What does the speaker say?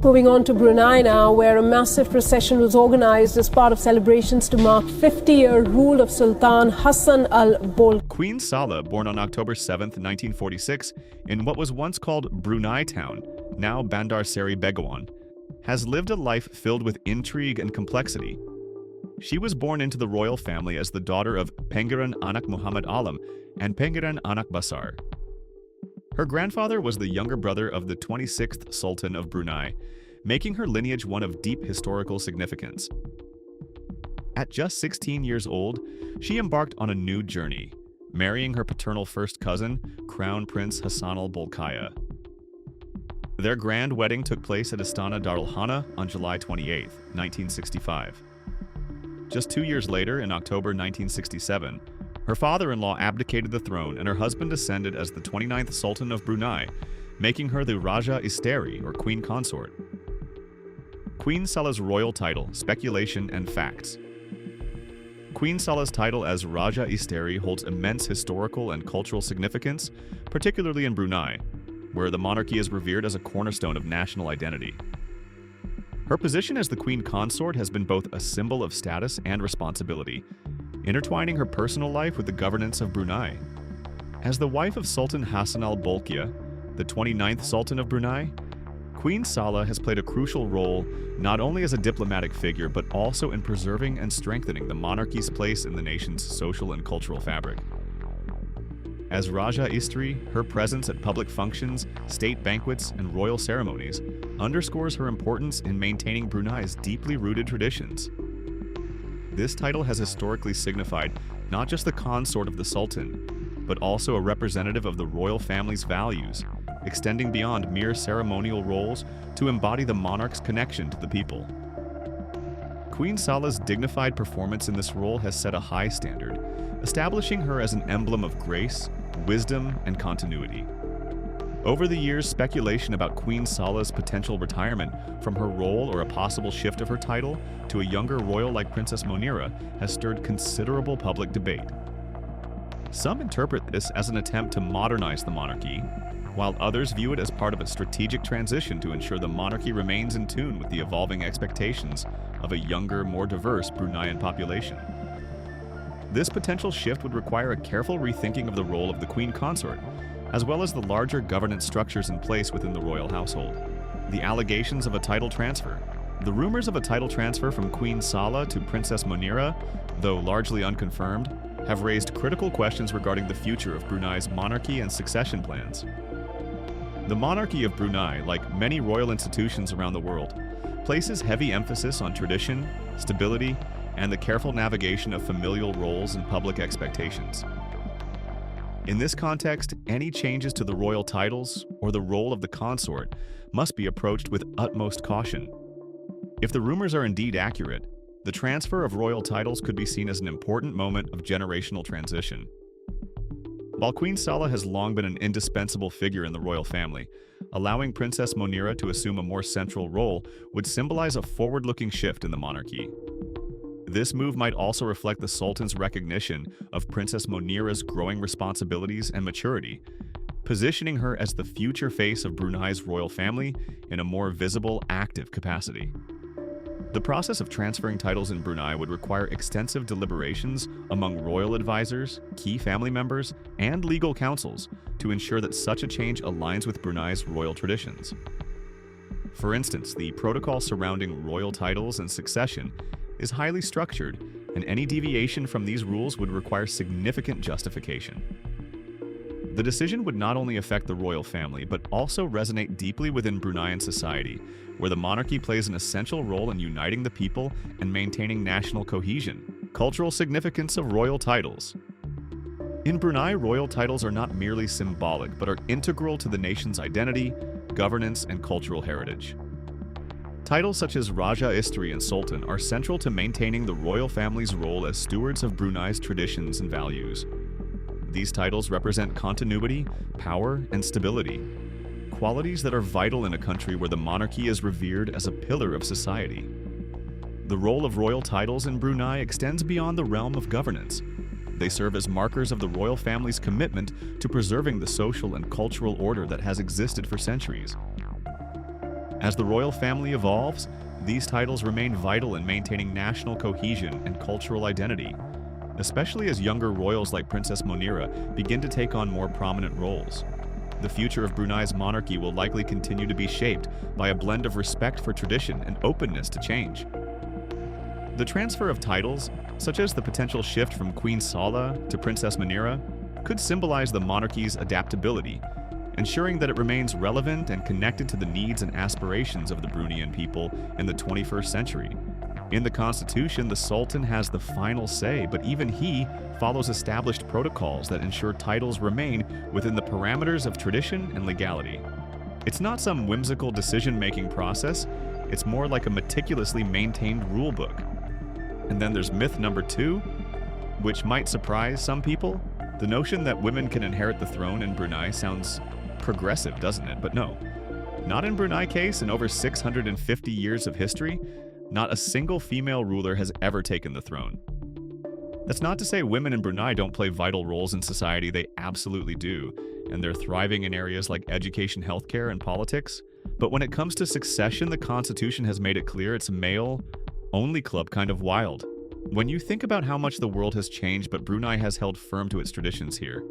Moving on to Brunei now, where a massive procession was organized as part of celebrations to mark 50-year rule of Sultan Hassan al-Bolkiah. Queen Saleha, born on October 7, 1946, in what was once called Brunei Town, now Bandar Seri Begawan, has lived a life filled with intrigue and complexity. She was born into the royal family as the daughter of Pangeran Anak Muhammad Alam and Pangeran Anak Besar. Her grandfather was the younger brother of the 26th Sultan of Brunei, making her lineage one of deep historical significance. At just 16 years old, she embarked on a new journey, marrying her paternal first cousin, Crown Prince Hassan al-Bolkiah. Their grand wedding took place at Istana Darul Hana on July 28, 1965. Just 2 years later, in October 1967, her father-in-law abdicated the throne and her husband ascended as the 29th Sultan of Brunei, making her the Raja Isteri, or Queen Consort. Queen Saleha's royal title, Speculation and Facts. Queen Saleha's title as Raja Isteri holds immense historical and cultural significance, particularly in Brunei, where the monarchy is revered as a cornerstone of national identity. Her position as the Queen Consort has been both a symbol of status and responsibility, intertwining her personal life with the governance of Brunei. As the wife of Sultan Hassan al-Bolkiah, the 29th Sultan of Brunei, Queen Saleha has played a crucial role not only as a diplomatic figure but also in preserving and strengthening the monarchy's place in the nation's social and cultural fabric. As Raja Isteri, her presence at public functions, state banquets, and royal ceremonies underscores her importance in maintaining Brunei's deeply rooted traditions. This title has historically signified not just the consort of the Sultan, but also a representative of the royal family's values, extending beyond mere ceremonial roles to embody the monarch's connection to the people. Queen Saleha's dignified performance in this role has set a high standard, establishing her as an emblem of grace, wisdom, and continuity. Over the years, speculation about Queen Saleha's potential retirement from her role or a possible shift of her title to a younger royal like Princess Muneerah has stirred considerable public debate. Some interpret this as an attempt to modernize the monarchy, while others view it as part of a strategic transition to ensure the monarchy remains in tune with the evolving expectations of a younger, more diverse Bruneian population. This potential shift would require a careful rethinking of the role of the Queen Consort, as well as the larger governance structures in place within the royal household. The allegations of a title transfer. The rumors of a title transfer from Queen Saleha to Princess Muneerah, though largely unconfirmed, have raised critical questions regarding the future of Brunei's monarchy and succession plans. The monarchy of Brunei, like many royal institutions around the world, places heavy emphasis on tradition, stability, and the careful navigation of familial roles and public expectations. In this context, any changes to the royal titles or the role of the consort must be approached with utmost caution. If the rumors are indeed accurate, the transfer of royal titles could be seen as an important moment of generational transition. While Queen Saleha has long been an indispensable figure in the royal family, allowing Princess Muneerah to assume a more central role would symbolize a forward-looking shift in the monarchy. This move might also reflect the Sultan's recognition of Princess Muneerah's growing responsibilities and maturity, positioning her as the future face of Brunei's royal family in a more visible, active capacity. The process of transferring titles in Brunei would require extensive deliberations among royal advisors, key family members, and legal councils to ensure that such a change aligns with Brunei's royal traditions. For instance, the protocol surrounding royal titles and succession is highly structured, and any deviation from these rules would require significant justification. The decision would not only affect the royal family, but also resonate deeply within Bruneian society, where the monarchy plays an essential role in uniting the people and maintaining national cohesion. Cultural significance of royal titles. In Brunei, royal titles are not merely symbolic, but are integral to the nation's identity, governance, and cultural heritage. Titles such as Raja Isteri and Sultan are central to maintaining the royal family's role as stewards of Brunei's traditions and values. These titles represent continuity, power, and stability, qualities that are vital in a country where the monarchy is revered as a pillar of society. The role of royal titles in Brunei extends beyond the realm of governance. They serve as markers of the royal family's commitment to preserving the social and cultural order that has existed for centuries. As the royal family evolves, these titles remain vital in maintaining national cohesion and cultural identity, especially as younger royals like Princess Muneerah begin to take on more prominent roles. The future of Brunei's monarchy will likely continue to be shaped by a blend of respect for tradition and openness to change. The transfer of titles, such as the potential shift from Queen Saleha to Princess Muneerah, could symbolize the monarchy's adaptability, ensuring that it remains relevant and connected to the needs and aspirations of the Bruneian people in the 21st century. In the constitution, the Sultan has the final say, but even he follows established protocols that ensure titles remain within the parameters of tradition and legality. It's not some whimsical decision-making process, it's more like a meticulously maintained rulebook. And then there's myth number 2, which might surprise some people. The notion that women can inherit the throne in Brunei sounds progressive, doesn't it? But no. Not in Brunei's case. In over 650 years of history, not a single female ruler has ever taken the throne. That's not to say women in Brunei don't play vital roles in society. They absolutely do, and they're thriving in areas like education, healthcare, and politics. But when it comes to succession, the Constitution has made it clear it's a male-only club, kind of wild. When you think about how much the world has changed, but Brunei has held firm to its traditions here,